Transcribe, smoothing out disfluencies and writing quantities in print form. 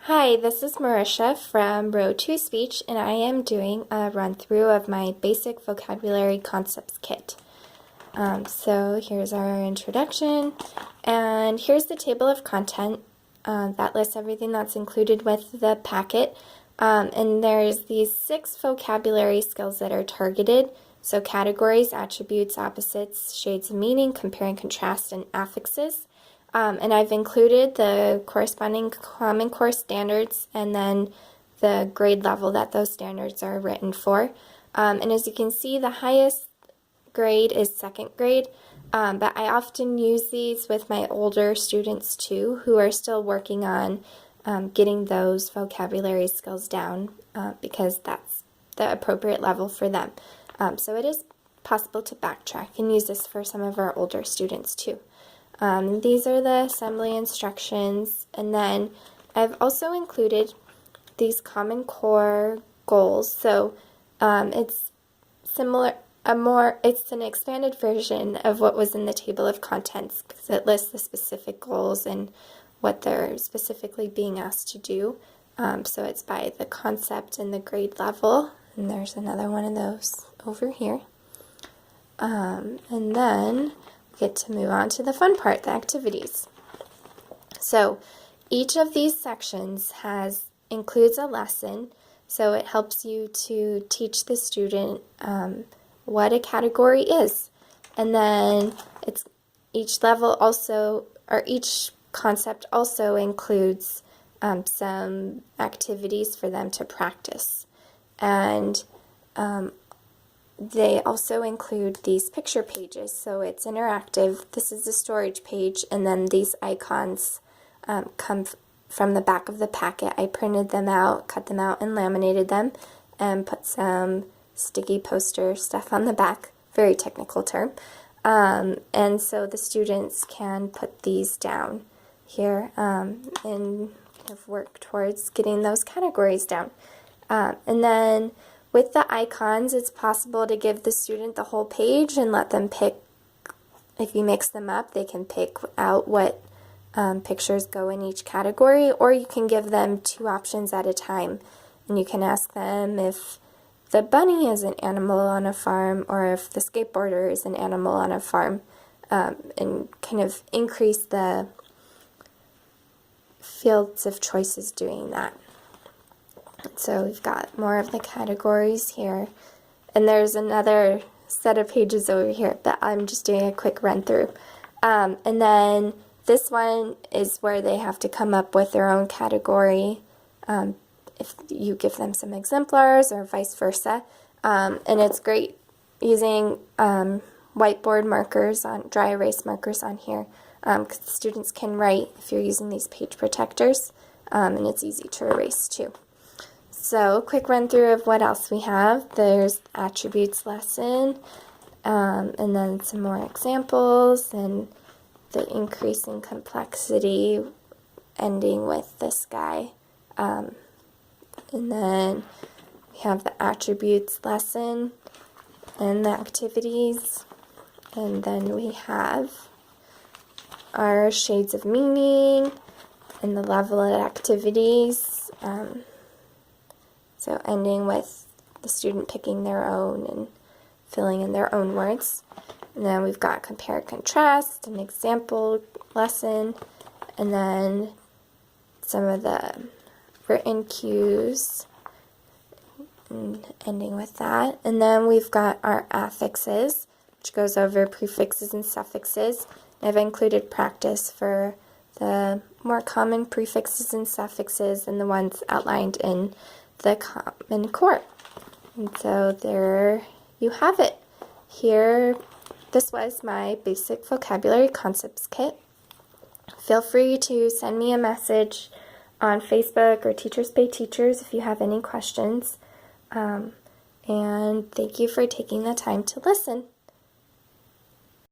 Hi, this is Marisha from Road to Speech, and I am doing a run-through of my Basic Vocabulary Concepts Kit. So here's our introduction, and here's the table of content that lists everything that's included with the packet. And there's these 6 vocabulary skills that are targeted. So categories, attributes, opposites, shades of meaning, compare and contrast, and affixes. And I've included the corresponding Common Core standards and then the grade level that those standards are written for. And as you can see, the highest grade is 2nd grade, but I often use these with my older students too, who are still working on getting those vocabulary skills down because that's the appropriate level for them. So it is possible to backtrack and use this for some of our older students too. These are the assembly instructions, and then I've also included these Common Core goals. So it's similar, it's an expanded version of what was in the table of contents because it lists the specific goals and what they're specifically being asked to do. So it's by the concept and the grade level, and there's another one of those over here. And then get to move on to the fun part, the activities. So each of these sections includes a lesson, so it helps you to teach the student what a category is. And then each level also, or each concept also includes some activities for them to practice. And they also include these picture pages, so it's interactive. This is the storage page, and then these icons come from the back of the packet. I printed them out, cut them out, and laminated them, and put some sticky poster stuff on the back. Very technical term. And so the students can put these down here and kind of work towards getting those categories down. And then with the icons, it's possible to give the student the whole page and let them pick. If you mix them up, they can pick out what pictures go in each category, or you can give them 2 options at a time. And you can ask them if the bunny is an animal on a farm or if the skateboarder is an animal on a farm, and kind of increase the fields of choices doing that. So we've got more of the categories here, and there's another set of pages over here, but I'm just doing a quick run through. And then this one is where they have to come up with their own category if you give them some exemplars or vice versa. And it's great using whiteboard markers, dry erase markers on here, because the students can write if you're using these page protectors, and it's easy to erase too. So, quick run through of what else we have. There's attributes lesson, and then some more examples, and the increase in complexity ending with this guy. And then we have the attributes lesson and the activities, and then we have our shades of meaning and the level of activities. So ending with the student picking their own and filling in their own words. And then we've got compare and contrast, an example lesson, and then some of the written cues, and ending with that. And then we've got our affixes, which goes over prefixes and suffixes. I've included practice for the more common prefixes and suffixes and the ones outlined in the Common Core. And so there you have it. Here, this was my Basic Vocabulary Concepts Kit. Feel free to send me a message on Facebook or Teachers Pay Teachers if you have any questions. And thank you for taking the time to listen.